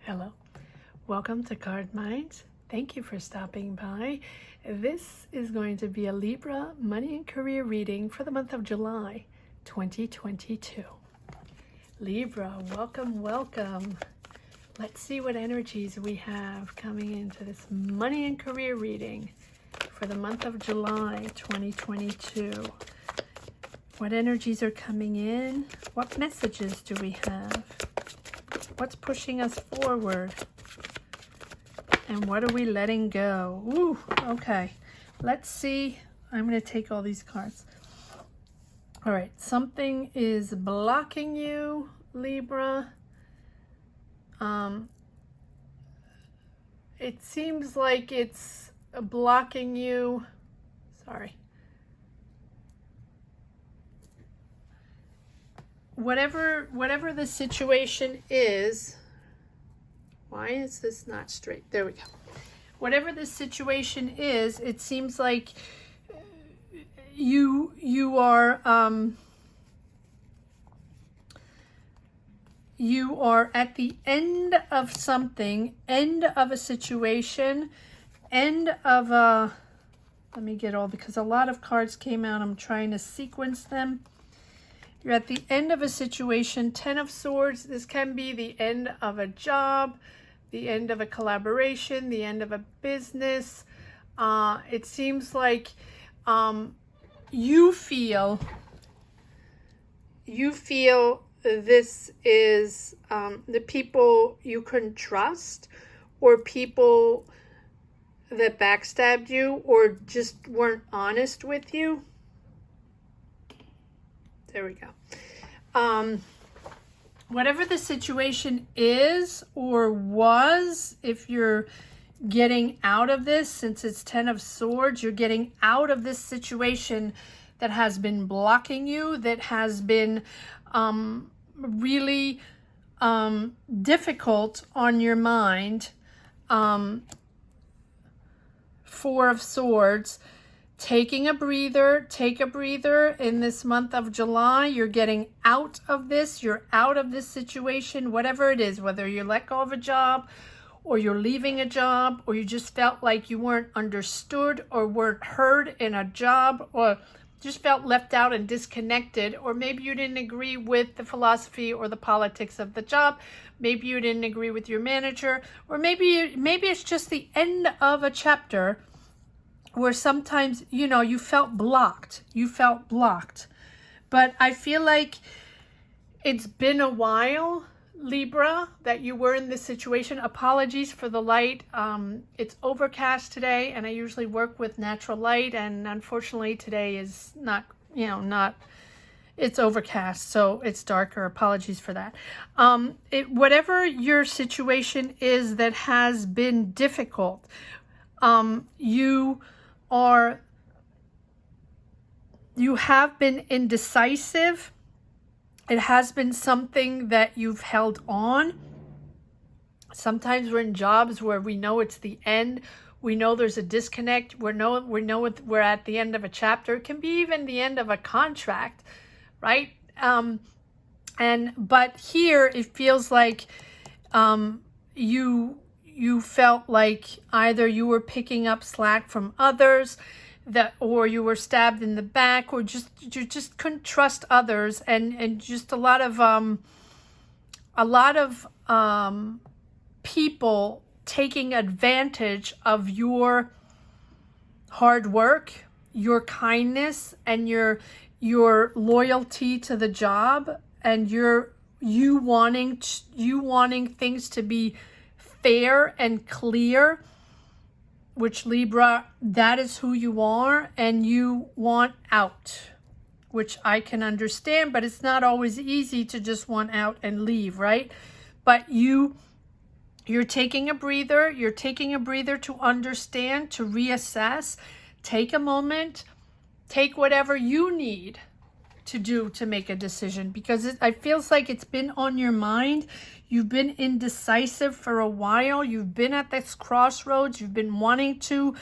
Hello, welcome to Card Minds. Thank you for stopping by. This is going to be a Libra money and career reading for the month of July 2022. Libra, welcome, welcome. Let's see what energies we have coming into this money and career reading for the month of July 2022. What energies are coming in? What messages do we have? What's pushing us forward? And what are we letting go? Ooh, okay. Let's see. I'm going to take all these cards. All right. Something is blocking you, Libra. It seems like it's blocking you. Sorry. Whatever the situation is, why is this not straight? There we go. Whatever the situation is, it seems like you are at the end of something, end of a situation, end of a, let me get all, because a lot of cards came out. I'm trying to sequence them. You're at the end of a situation, 10 of Swords. This can be the end of a job, the end of a collaboration, the end of a business. It seems like you feel this is the people you couldn't trust, or people that backstabbed you or just weren't honest with you. There we go. Whatever the situation is or was, if you're getting out of this, since it's 10 of Swords, you're getting out of this situation that has been blocking you, that has been really difficult on your mind. 4 of Swords. Taking a breather, take a breather in this month of July. You're getting out of this. You're out of this situation, whatever it is, whether you let go of a job or you're leaving a job, or you just felt like you weren't understood or weren't heard in a job, or just felt left out and disconnected, or maybe you didn't agree with the philosophy or the politics of the job. Maybe you didn't agree with your manager, or maybe it's just the end of a chapter where sometimes, you felt blocked. But I feel like it's been a while, Libra, that you were in this situation. Apologies for the light. It's overcast today, and I usually work with natural light, and unfortunately today is not, it's overcast, so it's darker. Apologies for that. Whatever your situation is that has been difficult, you have been indecisive. It has been something that you've held on. Sometimes we're in jobs where we know it's the end. We know there's a disconnect. We're at the end of a chapter. It can be even the end of a contract, right? But here it feels like you felt like either you were picking up slack from others, or you were stabbed in the back, or you just couldn't trust others, and just a lot of people taking advantage of your hard work, your kindness, and your loyalty to the job, and you wanting things to be fair and clear, which, Libra, that is who you are, and you want out, which I can understand, but it's not always easy to just want out and leave, right? But you're taking a breather. You're taking a breather to understand, to reassess. Take a moment. Take whatever you need to do to make a decision, because it feels like it's been on your mind. You've been indecisive for a while. You've been at this crossroads. You've been wanting to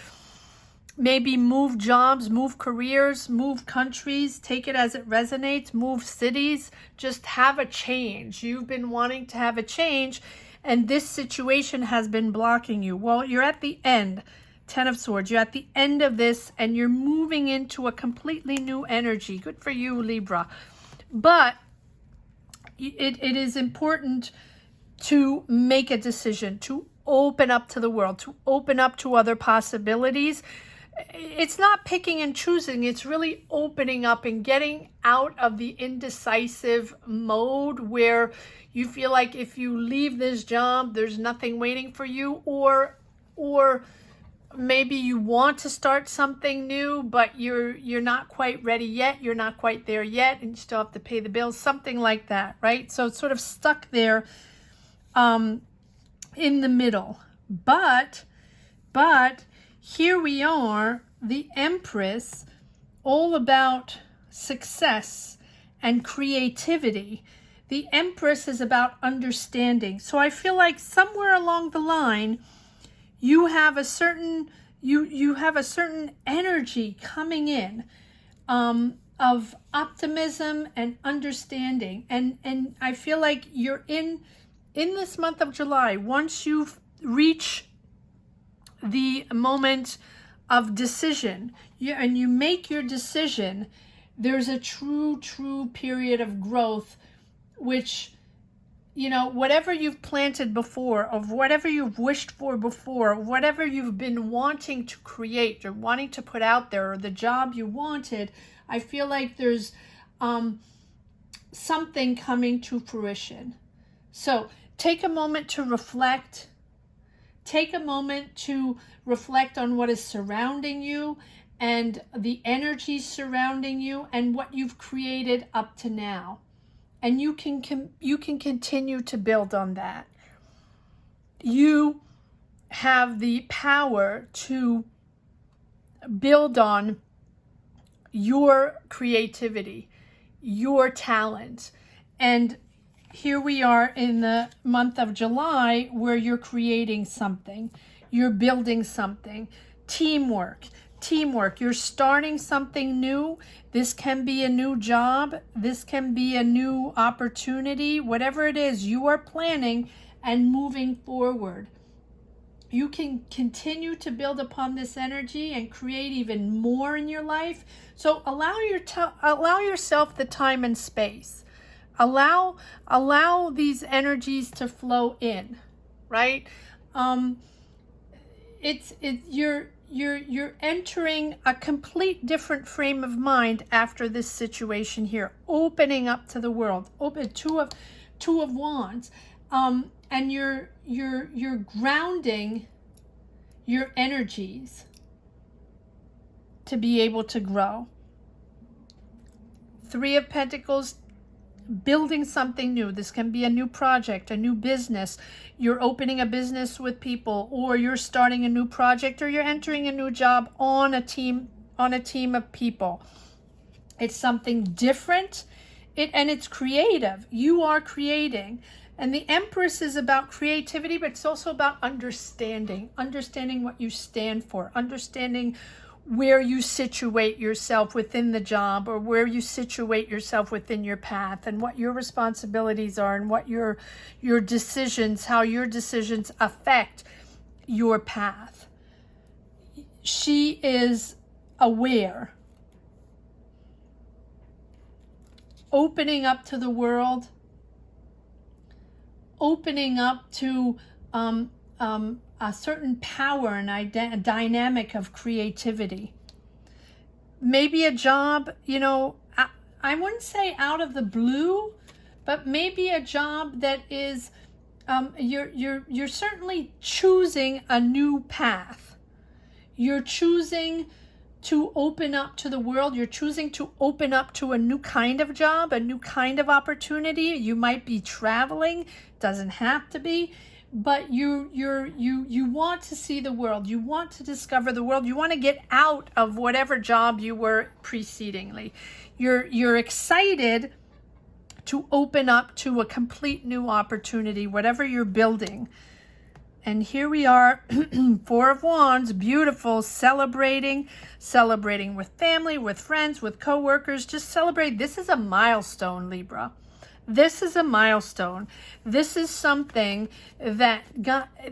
maybe move jobs, move careers, move countries, take it as it resonates, move cities, just have a change. You've been wanting to have a change, and this situation has been blocking you. Well, you're at the end. 10 of Swords. You're at the end of this, and you're moving into a completely new energy. Good for you, Libra. But it is important to make a decision, to open up to the world, to open up to other possibilities. It's not picking and choosing. It's really opening up and getting out of the indecisive mode where you feel like if you leave this job, there's nothing waiting for you, or maybe you want to start something new, but you're not quite ready yet. You're not quite there yet, and you still have to pay the bills, something like that, right? So it's sort of stuck there in the middle. But here we are, the Empress, all about success and creativity. The Empress is about understanding. So I feel like somewhere along the line, you have a certain you have a certain energy coming in of optimism and understanding, and I feel like you're in this month of July. Once you reach the moment of decision, and you make your decision, there's a true period of growth, which, you know, whatever you've planted before, of whatever you've wished for before, whatever you've been wanting to create or wanting to put out there, or the job you wanted, I feel like there's something coming to fruition. So take a moment to reflect. Take a moment to reflect on what is surrounding you and the energies surrounding you and what you've created up to now. And you can continue to build on that. You have the power to build on your creativity, your talent. And here we are in the month of July, where you're creating something, you're building something. Teamwork. You're starting something new. This can be a new job. This can be a new opportunity. Whatever it is, you are planning and moving forward. You can continue to build upon this energy and create even more in your life. So allow yourself the time and space. Allow these energies to flow in, right? You're entering a complete different frame of mind after this situation here, opening up to the world. Two of Wands, and you're grounding your energies to be able to grow. Three of Pentacles, building something new. This can be a new project, a new business. You're opening a business with people, or you're starting a new project, or you're entering a new job on a team of people. It's something different, and it's creative. You are creating. And the Empress is about creativity, but it's also about understanding what you stand for, understanding where you situate yourself within the job, or where you situate yourself within your path, and what your responsibilities are, and what your decisions, how your decisions affect your path. She is aware, opening up to the world, opening up to a certain power and a dynamic of creativity. Maybe a job, I wouldn't say out of the blue, but maybe a job that is, you're certainly choosing a new path. You're choosing to open up to the world. You're choosing to open up to a new kind of job, a new kind of opportunity. You might be traveling, doesn't have to be. But you want to see the world. You want to discover the world. You want to get out of whatever job you were precedingly. You're excited to open up to a complete new opportunity, whatever you're building. And here we are, Four of Wands, beautiful, celebrating with family, with friends, with coworkers. Just celebrate. This is a milestone, Libra. This is a milestone. This is something that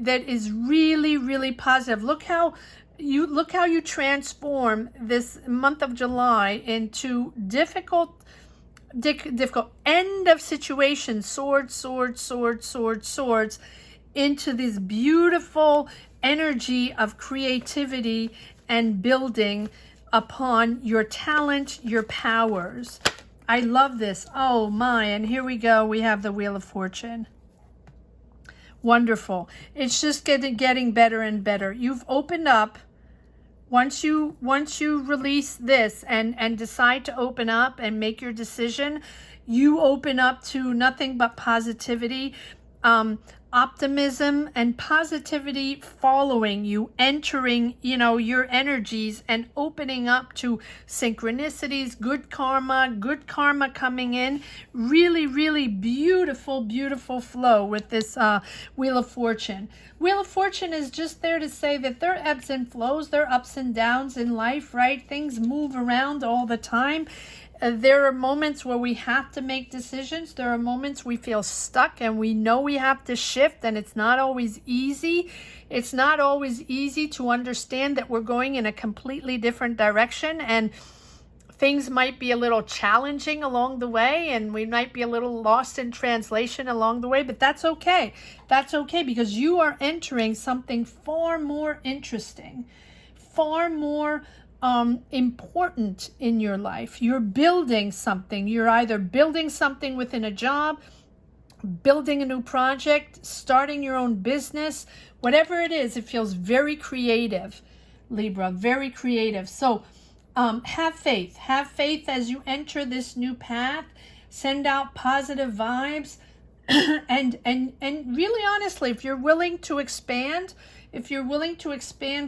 is really, really positive. Look how you transform this month of July into difficult end of situation, swords, into this beautiful energy of creativity and building upon your talent, your powers. I love this. Oh my, and here we go. We have the Wheel of Fortune. Wonderful. It's just getting better and better. You've opened up. Once you release this and decide to open up and make your decision, you open up to nothing but positivity, optimism and positivity following you, entering, your energies and opening up to synchronicities, good karma coming in. Really, really beautiful, beautiful flow with this Wheel of Fortune. Wheel of Fortune is just there to say that there are ebbs and flows, there are ups and downs in life, right? Things move around all the time. There are moments where we have to make decisions. There are moments we feel stuck and we know we have to shift, and it's not always easy. It's not always easy to understand that we're going in a completely different direction, and things might be a little challenging along the way, and we might be a little lost in translation along the way, but that's okay. That's okay, because you are entering something far more interesting, far more important in your life. You're building something. You're either building something within a job, building a new project, starting your own business, whatever it is. It feels very creative, Libra, very creative. So have faith as you enter this new path. Send out positive vibes and really honestly, if you're willing to expand,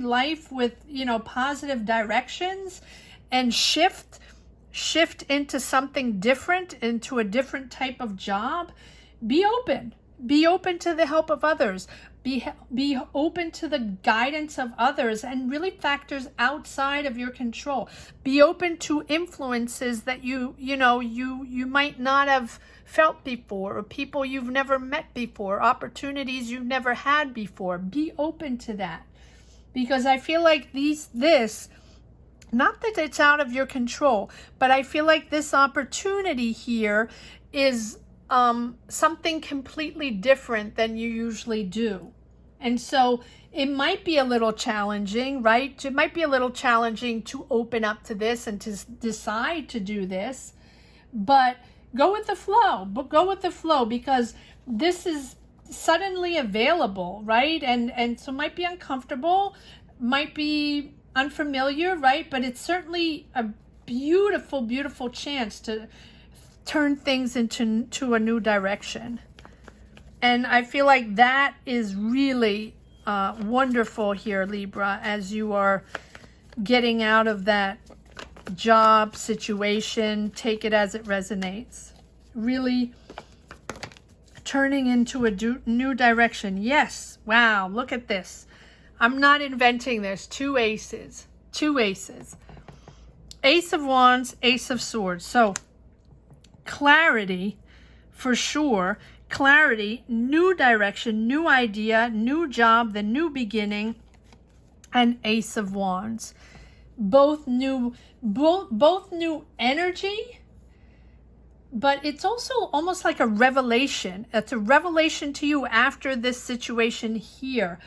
life with, positive directions and shift into something different, into a different type of job, be open to the help of others, be open to the guidance of others and really factors outside of your control. Be open to influences that you might not have felt before, or people you've never met before, opportunities you've never had before. Be open to that, because I feel like this, not that it's out of your control, but I feel like this opportunity here is something completely different than you usually do. And so it might be a little challenging, right? It might be a little challenging to open up to this and to decide to do this, but go with the flow, because this is suddenly available, right? And so might be uncomfortable, might be unfamiliar, right? But it's certainly a beautiful, beautiful chance to turn things into a new direction. And I feel like that is really wonderful here, Libra, as you are getting out of that job situation. Take it as it resonates. Really turning into a new direction. Yes. Wow. Look at this. I'm not inventing this. Two aces. Ace of Wands, Ace of Swords. So clarity, for sure. Clarity, new direction, new idea, new job, the new beginning, and Ace of Wands. Both new energy, but it's also almost like a revelation. It's a revelation to you after this situation here.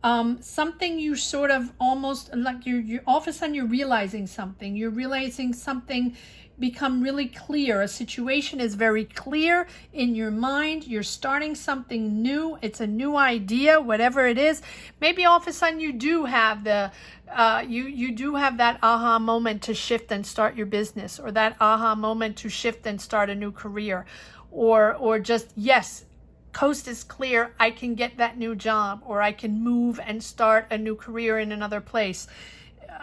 Something you sort of almost like you're all of a sudden you're realizing something. You're realizing something become really clear. A situation is very clear in your mind. You're starting something new. It's a new idea, whatever it is. Maybe all of a sudden you do have the you do have that aha moment to shift and start your business, or that aha moment to shift and start a new career, or just, yes, coast is clear, I can get that new job, or I can move and start a new career in another place.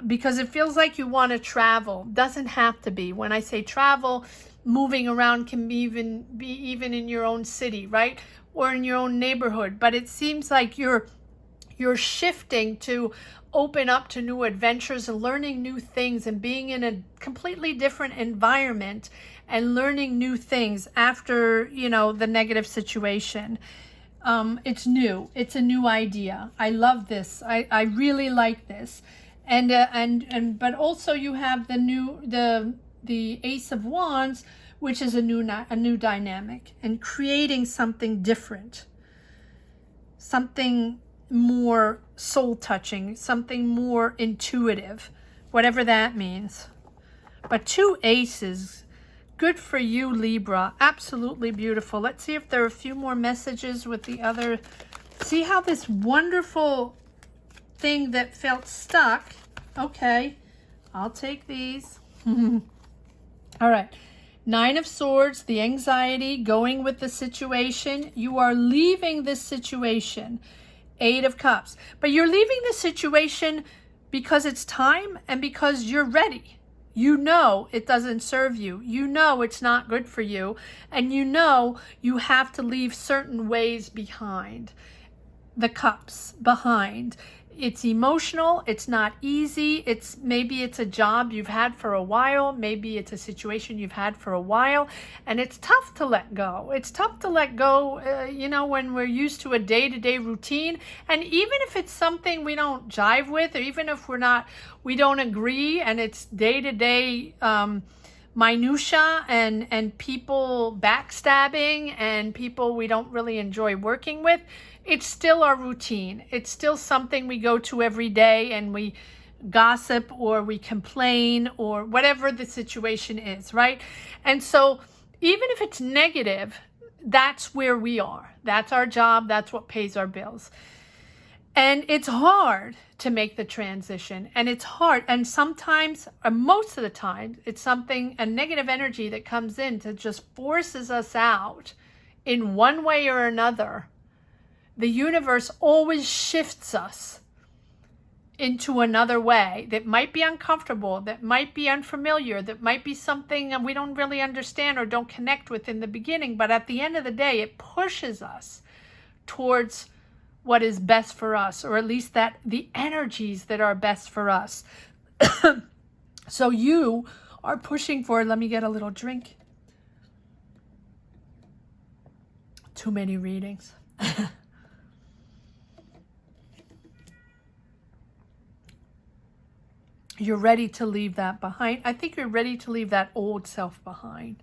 Because it feels like you want to travel. Doesn't have to be. When I say travel, moving around can be even in your own city, right? Or in your own neighborhood. But it seems like you're shifting to open up to new adventures and learning new things and being in a completely different environment and learning new things after, you know, the negative situation. It's new. It's a new idea. I love this. I really like this. But also you have the Ace of Wands, which is a new dynamic, and creating something different, something more soul touching, something more intuitive, whatever that means. But 2 aces, good for you, Libra. Absolutely beautiful. Let's see if there are a few more messages with the other. See how this wonderful thing that felt stuck. Okay, I'll take these. All right. 9 of Swords, the anxiety, going with the situation. You are leaving this situation. 8 of Cups. But you're leaving the situation because it's time and because you're ready. You know it doesn't serve you. You know it's not good for you. And you know you have to leave certain ways behind. The Cups behind. It's emotional. It's not easy. Maybe it's a job you've had for a while. Maybe it's a situation you've had for a while. And it's tough to let go. It's tough to let go, you know, when we're used to a day-to-day routine. And even if it's something we don't jive with, or even if we don't agree, and it's day-to-day minutia and people backstabbing and people we don't really enjoy working with, it's still our routine. It's still something we go to every day, and we gossip or we complain or whatever the situation is, right? And so even if it's negative, that's where we are. That's our job. That's what pays our bills. And it's hard to make the transition, and it's hard. And sometimes, or most of the time, it's a negative energy that comes in that just forces us out in one way or another. The universe always shifts us into another way that might be uncomfortable, that might be unfamiliar, that might be something we don't really understand or don't connect with in the beginning. But at the end of the day, it pushes us towards what is best for us, or at least the energies that are best for us. So you are pushing for, let me get a little drink. Too many readings. You're ready to leave that behind. I think you're ready to leave that old self behind.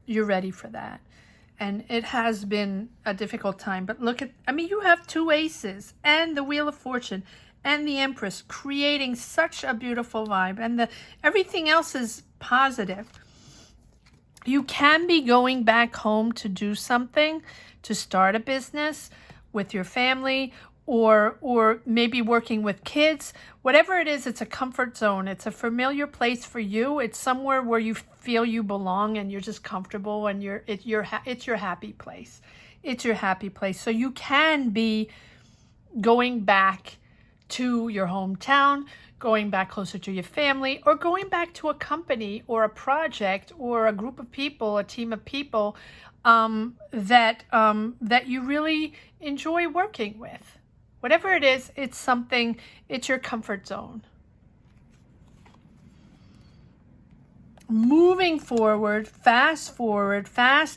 You're ready for that. And it has been a difficult time. But look at, I mean, you have 2 aces and the Wheel of Fortune and the Empress creating such a beautiful vibe. And everything else is positive. You can be going back home to do something, to start a business with your family, or maybe working with kids. Whatever it is, it's a comfort zone. It's a familiar place for you. It's somewhere where you feel you belong and you're just comfortable, and it's your happy place. It's your happy place. So you can be going back to your hometown, going back closer to your family, or going back to a company or a project or a group of people, a team of people that you really enjoy working with. Whatever it is, it's your comfort zone. Moving forward, fast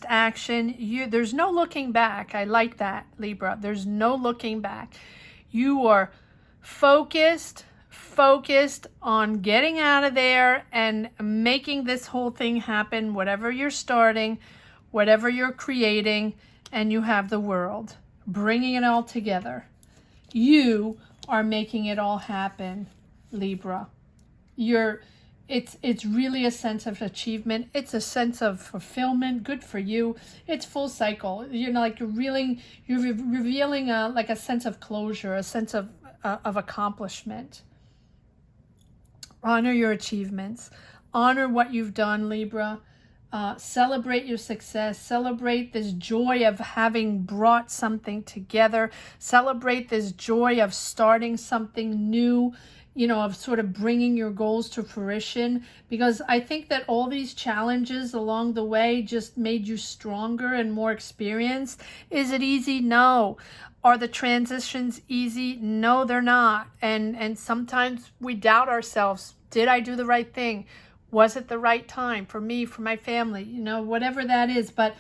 action. There's no looking back. I like that, Libra. There's no looking back. You are focused on getting out of there and making this whole thing happen, whatever you're starting, whatever you're creating, and you have the world, bringing it all together. You are making it all happen, Libra. It's really a sense of achievement. It's a sense of fulfillment. Good for you. It's full cycle. You're revealing like a sense of closure, a sense of accomplishment. Honor your achievements. Honor what you've done, Libra. Celebrate your success. Celebrate this joy of having brought something together. Celebrate this joy of starting something new, of sort of bringing your goals to fruition. Because I think that all these challenges along the way just made you stronger and more experienced. Is it easy? No. Are the transitions easy? No, they're not. And sometimes we doubt ourselves. Did I do the right thing? Was it the right time for me, for my family, you know, whatever that is, but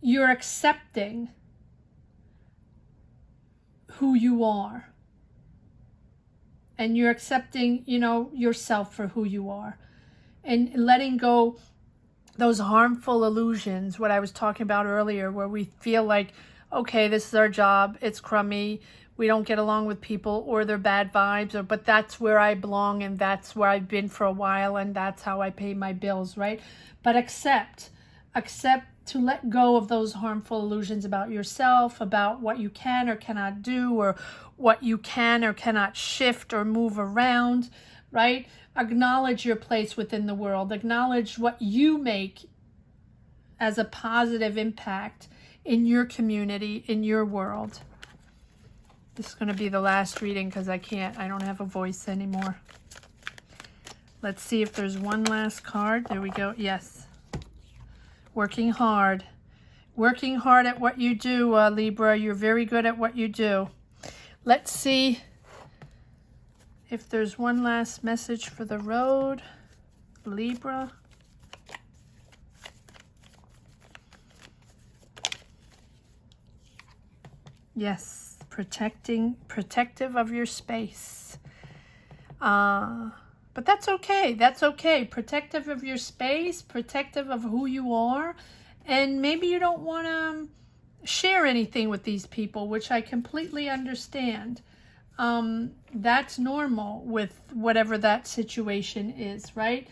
you're accepting who you are. And you're accepting, you know, yourself for who you are. And letting go those harmful illusions, what I was talking about earlier, where we feel like, okay, this is our job, it's crummy, we don't get along with people, or they're bad vibes, or but that's where I belong, and that's where I've been for a while, and that's how I pay my bills, right? But accept to let go of those harmful illusions about yourself, about what you can or cannot do, or what you can or cannot shift or move around, right? Acknowledge your place within the world. Acknowledge what you make as a positive impact in your community, in your world. This is going to be the last reading because I don't have a voice anymore. Let's see if there's one last card. There we go. Yes. Working hard. Working hard at what you do, Libra. You're very good at what you do. Let's see if there's one last message for the road, Libra. Yes, protective of your space. But that's okay. That's okay. Protective of your space, protective of who you are. And maybe you don't want to share anything with these people, which I completely understand. That's normal with whatever that situation is, right?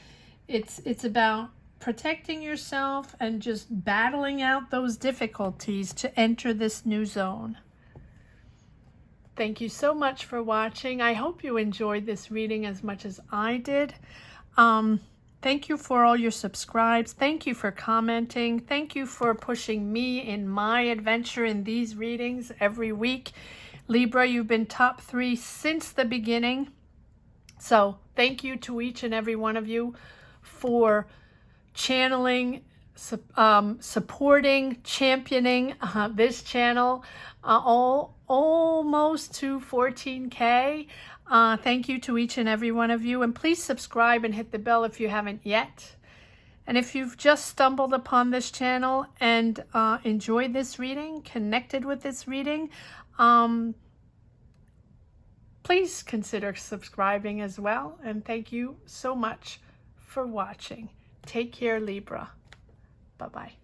It's about protecting yourself and just battling out those difficulties to enter this new zone. Thank you so much for watching. I hope you enjoyed this reading as much as I did. Thank you for all your subscribes. Thank you for commenting. Thank you for pushing me in my adventure in these readings every week. Libra, you've been top 3 since the beginning. So thank you to each and every one of you for channeling, supporting, championing this channel almost to 14K. Thank you to each and every one of you. And please subscribe and hit the bell if you haven't yet. And if you've just stumbled upon this channel and enjoyed this reading, connected with this reading, please consider subscribing as well. And thank you so much for watching. Take care, Libra. Bye-bye.